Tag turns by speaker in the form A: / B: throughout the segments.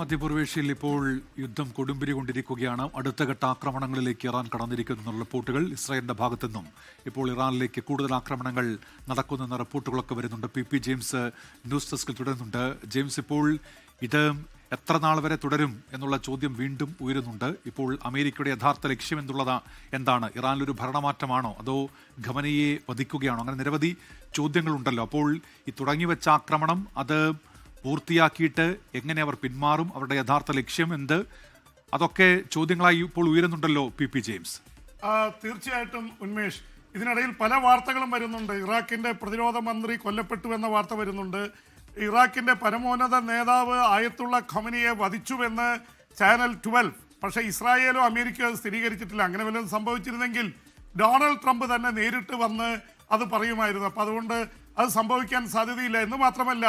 A: മധ്യപൂർവേഷ്യയിൽ ഇപ്പോൾ യുദ്ധം കൊടുമ്പിരി കൊണ്ടിരിക്കുകയാണ്. അടുത്ത ഘട്ട ആക്രമണങ്ങളിലേക്ക് ഇറാൻ കടന്നിരിക്കുന്ന റിപ്പോർട്ടുകൾ ഇസ്രായേലിന്റെ ഭാഗത്തുനിന്നും ഇപ്പോൾ ഇറാനിലേക്ക് കൂടുതൽ ആക്രമണങ്ങൾ നടക്കുന്നെന്ന റിപ്പോർട്ടുകളൊക്കെ വരുന്നുണ്ട്. പി ജെയിംസ് ന്യൂസ് ഡെസ്കിൽ തുടരുന്നുണ്ട്. ജെയിംസ്, ഇപ്പോൾ ഇത് എത്ര നാൾ വരെ തുടരും എന്നുള്ള ചോദ്യം വീണ്ടും ഉയരുന്നുണ്ട്. ഇപ്പോൾ അമേരിക്കയുടെ യഥാർത്ഥ ലക്ഷ്യം എന്താണ്? ഇറാനിലൊരു ഭരണമാറ്റമാണോ അതോ ഖമനയെ വധിക്കുകയാണോ? അങ്ങനെ നിരവധി ചോദ്യങ്ങളുണ്ടല്ലോ. അപ്പോൾ ഈ തുടങ്ങിവെച്ച ആക്രമണം അത് പൂർത്തിയാക്കിയിട്ട് എങ്ങനെ അവർ പിന്മാറും? അവരുടെ യഥാർത്ഥ ലക്ഷ്യം എന്ത്? അതൊക്കെ ചോദ്യങ്ങളായി ഇപ്പോൾ ഉയരുന്നുണ്ടല്ലോ പി ജെയിംസ്.
B: തീർച്ചയായിട്ടും ഉന്മേഷ്, ഇതിനിടയിൽ പല വാർത്തകളും വരുന്നുണ്ട്. ഇറാഖിന്റെ പ്രതിരോധ മന്ത്രി കൊല്ലപ്പെട്ടു എന്ന വാർത്ത വരുന്നുണ്ട്. ഇറാഖിന്റെ പരമോന്നത നേതാവ് ആയത്തുള്ള ഖമനിയെ വധിച്ചുവെന്ന് ചാനൽ 12. പക്ഷേ ഇസ്രായേലോ അമേരിക്കയോ സ്ഥിരീകരിച്ചിട്ടില്ല. അങ്ങനെ വല്ലതും സംഭവിച്ചിരുന്നെങ്കിൽ ഡൊണാൾഡ് ട്രംപ് തന്നെ നേരിട്ട് വന്ന് അത് പറയുമായിരുന്നു. അപ്പം അതുകൊണ്ട് അത് സംഭവിക്കാൻ സാധ്യതയില്ല. എന്ന് മാത്രമല്ല,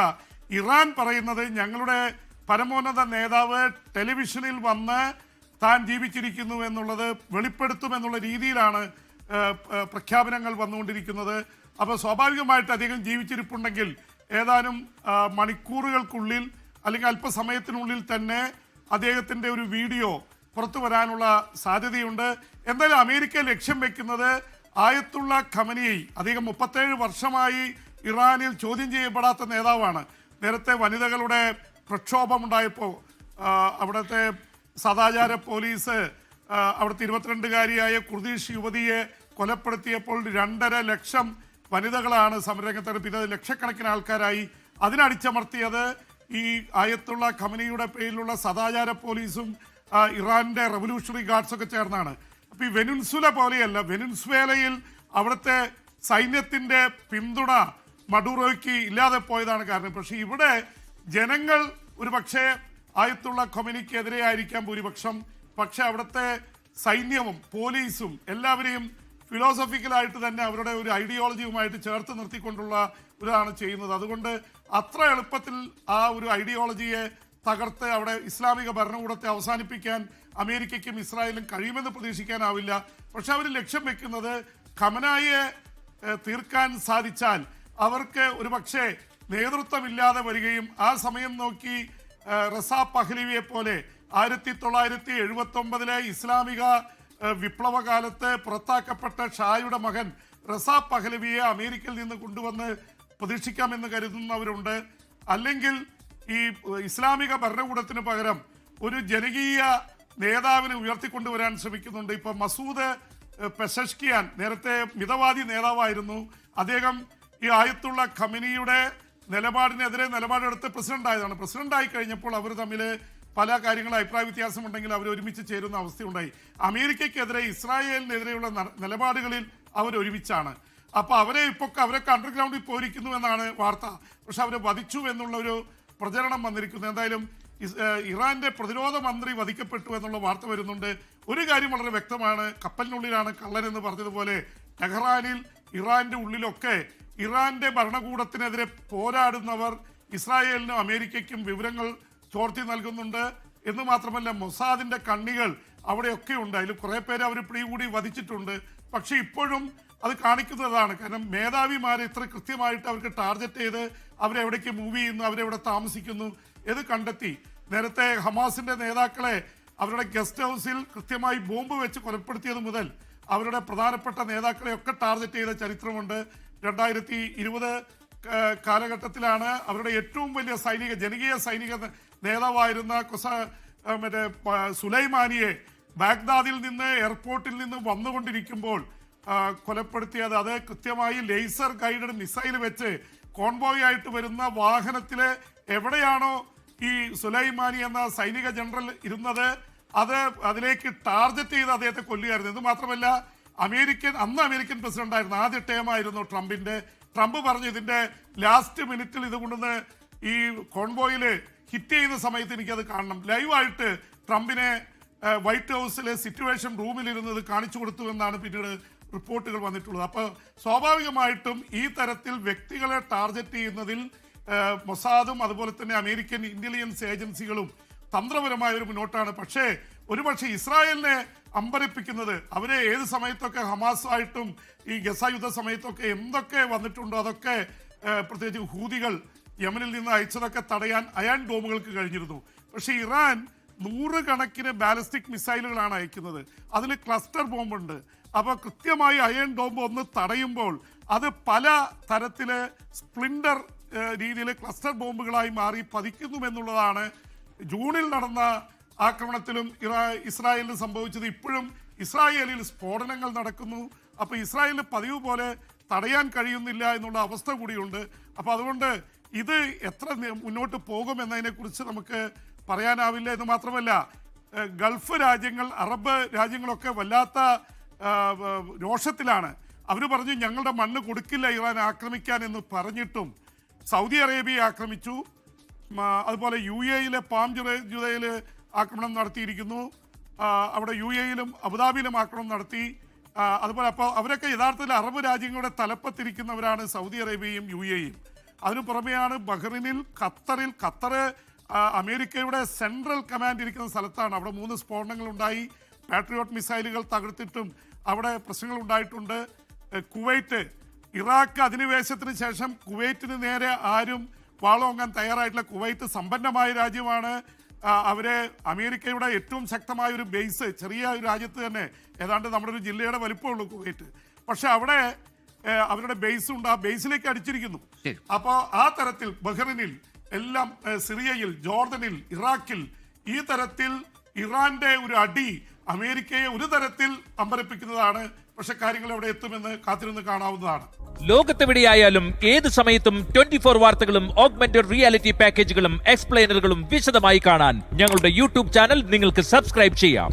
B: ഇറാൻ പറയുന്നത് ഞങ്ങളുടെ പരമോന്നത നേതാവ് ടെലിവിഷനിൽ വന്ന് താൻ ജീവിച്ചിരിക്കുന്നു എന്നുള്ളത് വെളിപ്പെടുത്തുമെന്നുള്ള രീതിയിലാണ് പ്രഖ്യാപനങ്ങൾ വന്നുകൊണ്ടിരിക്കുന്നത്. അപ്പോൾ സ്വാഭാവികമായിട്ട് അധികം ജീവിച്ചിരിപ്പുണ്ടെങ്കിൽ ഏതാനും മണിക്കൂറുകൾക്കുള്ളിൽ അല്ലെങ്കിൽ അല്പസമയത്തിനുള്ളിൽ തന്നെ അദ്ദേഹത്തിൻ്റെ ഒരു വീഡിയോ പുറത്തു വരാനുള്ള സാധ്യതയുണ്ട്. എന്തായാലും അമേരിക്ക ലക്ഷ്യം വെക്കുന്നത് ആയത്തുള്ള ഖമനിയെ, അദ്ദേഹം 37 വർഷമായി ഇറാനിൽ ചോദ്യം ചെയ്യപ്പെടാത്ത നേതാവാണ്. നേരത്തെ വനിതകളുടെ പ്രക്ഷോഭമുണ്ടായപ്പോൾ അവിടുത്തെ സദാചാര പോലീസ് അവിടുത്തെ 22-കാരിയായ കുർദിഷ് യുവതിയെ കൊലപ്പെടുത്തിയപ്പോൾ 2.5 ലക്ഷം വനിതകളാണ് സമരരംഗത്ത്. പിന്നെ ലക്ഷക്കണക്കിന് ആൾക്കാരായി. അതിനടിച്ചമർത്തിയത് ഈ ആയത്തുള്ള ഖമനിയുടെ പേരിലുള്ള സദാചാര പോലീസും ഇറാന്റെ റവല്യൂഷണറി ഗാർഡ്സൊക്കെ ചേർന്നാണ്. അപ്പോൾ ഈ വെനിൻസുല പോലെയല്ല, വെനിൻസുവേലയിൽ അവിടുത്തെ സൈന്യത്തിന്റെ പിന്തുണ മഡൂറോയ്ക്ക് ഇല്ലാതെ പോയതാണ് കാരണം. പക്ഷെ ഇവിടെ ജനങ്ങൾ ഒരു പക്ഷേ ആയത്തുള്ള ഖമനിക്കെതിരെ ആയിരിക്കാം ഭൂരിപക്ഷം. പക്ഷെ അവിടുത്തെ സൈന്യവും പോലീസും എല്ലാവരെയും ഫിലോസഫിക്കലായിട്ട് തന്നെ അവരുടെ ഒരു ഐഡിയോളജിയുമായിട്ട് ചേർത്ത് നിർത്തിക്കൊണ്ടുള്ള ഇതാണ് ചെയ്യുന്നത്. അതുകൊണ്ട് അത്ര എളുപ്പത്തിൽ ആ ഒരു ഐഡിയോളജിയെ തകർത്ത് അവിടെ ഇസ്ലാമിക ഭരണകൂടത്തെ അവസാനിപ്പിക്കാൻ അമേരിക്കയ്ക്കും ഇസ്രായേലും കഴിയുമെന്ന് പ്രതീക്ഷിക്കാനാവില്ല. പക്ഷെ അവർ ലക്ഷ്യം വെക്കുന്നത് ഖമനായെ തീർക്കാൻ സാധിച്ചാൽ അവർക്ക് ഒരു പക്ഷേ നേതൃത്വമില്ലാതെ വരികയും ആ സമയം നോക്കി റസാ പഹ്ലവിയെ പോലെ 1979 ഇസ്ലാമിക വിപ്ലവകാലത്ത് പുറത്താക്കപ്പെട്ട ഷായുടെ മകൻ റസാ പഹ്ലവിയെ അമേരിക്കയിൽ നിന്ന് കൊണ്ടുവന്ന് പ്രതീക്ഷിക്കാമെന്ന് കരുതുന്നവരുണ്ട്. അല്ലെങ്കിൽ ഈ ഇസ്ലാമിക ഭരണകൂടത്തിന് പകരം ഒരു ജനകീയ നേതാവിനെ ഉയർത്തിക്കൊണ്ടുവരാൻ ശ്രമിക്കുന്നുണ്ട്. ഇപ്പൊ മസൂദ് പെസഷ്കിയാൻ നേരത്തെ മിതവാദി നേതാവായിരുന്നു. അദ്ദേഹം ഈ ആയത്തുള്ള ഖമനിയുടെ നിലപാടിനെതിരെ നിലപാടെടുത്ത് പ്രസിഡന്റായതാണ്. പ്രസിഡന്റായി കഴിഞ്ഞപ്പോൾ അവർ തമ്മിൽ പല കാര്യങ്ങളും അഭിപ്രായ വ്യത്യാസമുണ്ടെങ്കിൽ അവർ ഒരുമിച്ച് ചേരുന്ന അവസ്ഥയുണ്ടായി. അമേരിക്കയ്ക്കെതിരെ ഇസ്രായേലിനെതിരെയുള്ള നിലപാടുകളിൽ അവർ ഒരുമിച്ചാണ്. അപ്പോൾ അവരൊക്കെ അണ്ടർഗ്രൗണ്ടിൽ പോയിരിക്കുന്നു എന്നാണ് വാർത്ത. പക്ഷെ അവരെ വധിച്ചു എന്നുള്ളൊരു പ്രചരണം വന്നിരിക്കുന്നു. എന്തായാലും ഇറാന്റെ പ്രതിരോധ മന്ത്രി വധിക്കപ്പെട്ടു എന്നുള്ള വാർത്ത വരുന്നുണ്ട്. ഒരു കാര്യം വളരെ വ്യക്തമാണ്, കപ്പലിനുള്ളിലാണ് കള്ളൻ എന്ന് പറഞ്ഞതുപോലെ ടെഹ്റാനിൽ ഇറാന്റെ ഉള്ളിലൊക്കെ ഇറാന്റെ ഭരണകൂടത്തിനെതിരെ പോരാടുന്നവർ ഇസ്രായേലിനും അമേരിക്കയ്ക്കും വിവരങ്ങൾ ചോർത്തി നൽകുന്നുണ്ട്. എന്ന് മാത്രമല്ല മൊസാദിന്റെ കണ്ണികൾ അവിടെയൊക്കെ ഉണ്ട്. അതിൽ കുറെ പേര് അവർ പിടികൂടി വധിച്ചിട്ടുണ്ട്. പക്ഷെ ഇപ്പോഴും അത് കാണിക്കുന്നതാണ്. കാരണം മേധാവിമാരെ ഇത്ര കൃത്യമായിട്ട് അവർക്ക് ടാർഗറ്റ് ചെയ്ത് അവരെവിടേക്ക് മൂവ് ചെയ്യുന്നു, അവരെവിടെ താമസിക്കുന്നു ഇത് കണ്ടെത്തി. നേരത്തെ ഹമാസിന്റെ നേതാക്കളെ അവരുടെ ഗസ്റ്റ് ഹൗസിൽ കൃത്യമായി ബോംബ് വെച്ച് കൊലപ്പെടുത്തിയത് മുതൽ അവരുടെ പ്രധാനപ്പെട്ട നേതാക്കളെയൊക്കെ ടാർഗറ്റ് ചെയ്ത ചരിത്രമുണ്ട്. 2020 കാലഘട്ടത്തിലാണ് അവരുടെ ഏറ്റവും വലിയ ജനകീയ സൈനിക നേതാവായിരുന്ന സുലൈമാനിയെ ബാഗ്ദാദിൽ നിന്ന് എയർപോർട്ടിൽ നിന്ന് വന്നുകൊണ്ടിരിക്കുമ്പോൾ കൊലപ്പെടുത്തിയത്. അത് കൃത്യമായി ലേസർ ഗൈഡഡ് മിസൈൽ വെച്ച് കോൺവോയ് ആയിട്ട് വരുന്ന വാഹനത്തില് എവിടെയാണോ ഈ സുലൈമാനി എന്ന സൈനിക ജനറൽ ഇരുന്നത് അതിലേക്ക് ടാർഗറ്റ് ചെയ്ത് അദ്ദേഹത്തെ കൊല്ലുകയായിരുന്നു. ഇത് മാത്രമല്ല അന്ന് അമേരിക്കൻ പ്രസിഡന്റ് ആയിരുന്നു, ആദ്യ ടേമായിരുന്നു ട്രംപിന്റെ. ട്രംപ് പറഞ്ഞു ഇതിന്റെ ലാസ്റ്റ് മിനിറ്റിൽ ഇത് കൊണ്ടുവന്ന് ഈ കോൺവോയില് ഹിറ്റ് ചെയ്യുന്ന സമയത്ത് എനിക്കത് കാണണം. ലൈവായിട്ട് ട്രംപിനെ വൈറ്റ് ഹൗസിലെ സിറ്റുവേഷൻ റൂമിലിരുന്നത് കാണിച്ചു കൊടുത്തു എന്നാണ് പിന്നീട് റിപ്പോർട്ടുകൾ വന്നിട്ടുള്ളത്. അപ്പോൾ സ്വാഭാവികമായിട്ടും ഈ തരത്തിൽ വ്യക്തികളെ ടാർഗറ്റ് ചെയ്യുന്നതിൽ മൊസാദും അതുപോലെ തന്നെ അമേരിക്കൻ ഇന്റലിജൻസ് ഏജൻസികളും തന്ത്രപരമായ ഒരു മുന്നോട്ടാണ്. പക്ഷേ ഒരുപക്ഷെ ഇസ്രായേലിനെ അമ്പരപ്പിക്കുന്നത് അവരെ ഏത് സമയത്തൊക്കെ ഹമാസായിട്ടും ഈ ഗസ യുദ്ധ സമയത്തൊക്കെ എന്തൊക്കെ വന്നിട്ടുണ്ടോ അതൊക്കെ പ്രത്യേകിച്ച് ഹൂതികൾ യമനിൽ നിന്ന് അയച്ചതൊക്കെ തടയാൻ അയൺ ഡോമുകൾക്ക് കഴിഞ്ഞിരുന്നു. പക്ഷേ ഇറാൻ 100 കണക്കിന് ബാലിസ്റ്റിക് മിസൈലുകളാണ് അയക്കുന്നത്. അതിൽ ക്ലസ്റ്റർ ബോംബുണ്ട്. അപ്പോൾ കൃത്യമായി അയൺ ബോംബ് ഒന്ന് തടയുമ്പോൾ അത് പല തരത്തില് സ്പ്ലിൻഡർ രീതിയിൽ ക്ലസ്റ്റർ ബോംബുകളായി മാറി പതിക്കുന്നുവെന്നുള്ളതാണ് ജൂണിൽ നടന്ന ആക്രമണത്തിലും ഇസ്രായേലിന് സംഭവിച്ചത്. ഇപ്പോഴും ഇസ്രായേലിൽ സ്ഫോടനങ്ങൾ നടക്കുന്നു. അപ്പോൾ ഇസ്രായേലിന് പതിവ് പോലെ തടയാൻ കഴിയുന്നില്ല എന്നുള്ള അവസ്ഥ കൂടിയുണ്ട്. അപ്പോൾ അതുകൊണ്ട് ഇത് എത്ര മുന്നോട്ട് പോകുമെന്നതിനെക്കുറിച്ച് നമുക്ക് പറയാനാവില്ല. എന്ന് മാത്രമല്ല, ഗൾഫ് രാജ്യങ്ങൾ, അറബ് രാജ്യങ്ങളൊക്കെ വല്ലാത്ത രോഷത്തിലാണ്. അവർ പറഞ്ഞു ഞങ്ങളുടെ മണ്ണ് കൊടുക്കില്ല ഇറാൻ ആക്രമിക്കാൻ എന്ന് പറഞ്ഞിട്ടും സൗദി അറേബ്യയെ ആക്രമിച്ചു. അതുപോലെ UAE പാം ജുദയിൽ ആക്രമണം നടത്തിയിരിക്കുന്നു. അവിടെ UAE അബുദാബിയിലും ആക്രമണം നടത്തി. അതുപോലെ അപ്പോൾ അവരൊക്കെ യഥാർത്ഥത്തിൽ അറബ് രാജ്യങ്ങളുടെ തലപ്പത്തിരിക്കുന്നവരാണ് സൗദി അറേബ്യയും UAE-യും. അതിനു പുറമെയാണ് ബഹ്റിനിൽ, ഖത്തർ അമേരിക്കയുടെ സെൻട്രൽ കമാൻഡ് ഇരിക്കുന്ന സ്ഥലത്താണ്. അവിടെ 3 സ്ഫോടനങ്ങൾ ഉണ്ടായി. പാട്രിയോട്ട് മിസൈലുകൾ തകർത്തിട്ടും അവിടെ പ്രശ്നങ്ങൾ ഉണ്ടായിട്ടുണ്ട്. കുവൈറ്റ്, ഇറാഖ് അധിനിവേശത്തിന് ശേഷം കുവൈറ്റിന് നേരെ ആരും വാളോങ്ങാൻ തയ്യാറായിട്ടില്ല. കുവൈറ്റ് സമ്പന്നമായ രാജ്യമാണ്. അവരെ അമേരിക്കയുടെ ഏറ്റവും ശക്തമായ ഒരു ബേസ്, ചെറിയ ഒരു രാജ്യത്ത് തന്നെ ഏതാണ്ട് നമ്മുടെ ഒരു ജില്ലയുടെ വലിപ്പമുള്ളൂ കുവൈറ്റ്. പക്ഷെ അവിടെ അവരുടെ ബേസ് ഉണ്ട്. ആ ബേസിലേക്ക് അടിച്ചിരിക്കുന്നു. അപ്പോൾ ആ തരത്തിൽ ബഹ്റിനിൽ എല്ലാം, സിറിയയിൽ, ജോർദനിൽ, ഇറാഖിൽ ഈ തരത്തിൽ ഇറാന്റെ ഒരു അടി അമേരിക്കയെ ഒരു തരത്തിൽ അമ്പരപ്പിക്കുന്നതാണ്. പക്ഷെ കാര്യങ്ങൾ എവിടെ എത്തുമെന്ന് കാത്തിരുന്ന് കാണാവുന്നതാണ്.
C: ലോകത്തെവിടെയായാലും ഏത് സമയത്തും 24 വാർത്തകളും ഓഗ്മെന്റഡ് റിയാലിറ്റി പാക്കേജുകളും എക്സ്പ്ലെയിനറുകളും വിശദമായി കാണാൻ ഞങ്ങളുടെ യൂട്യൂബ് ചാനൽ നിങ്ങൾക്ക് സബ്സ്ക്രൈബ് ചെയ്യാം.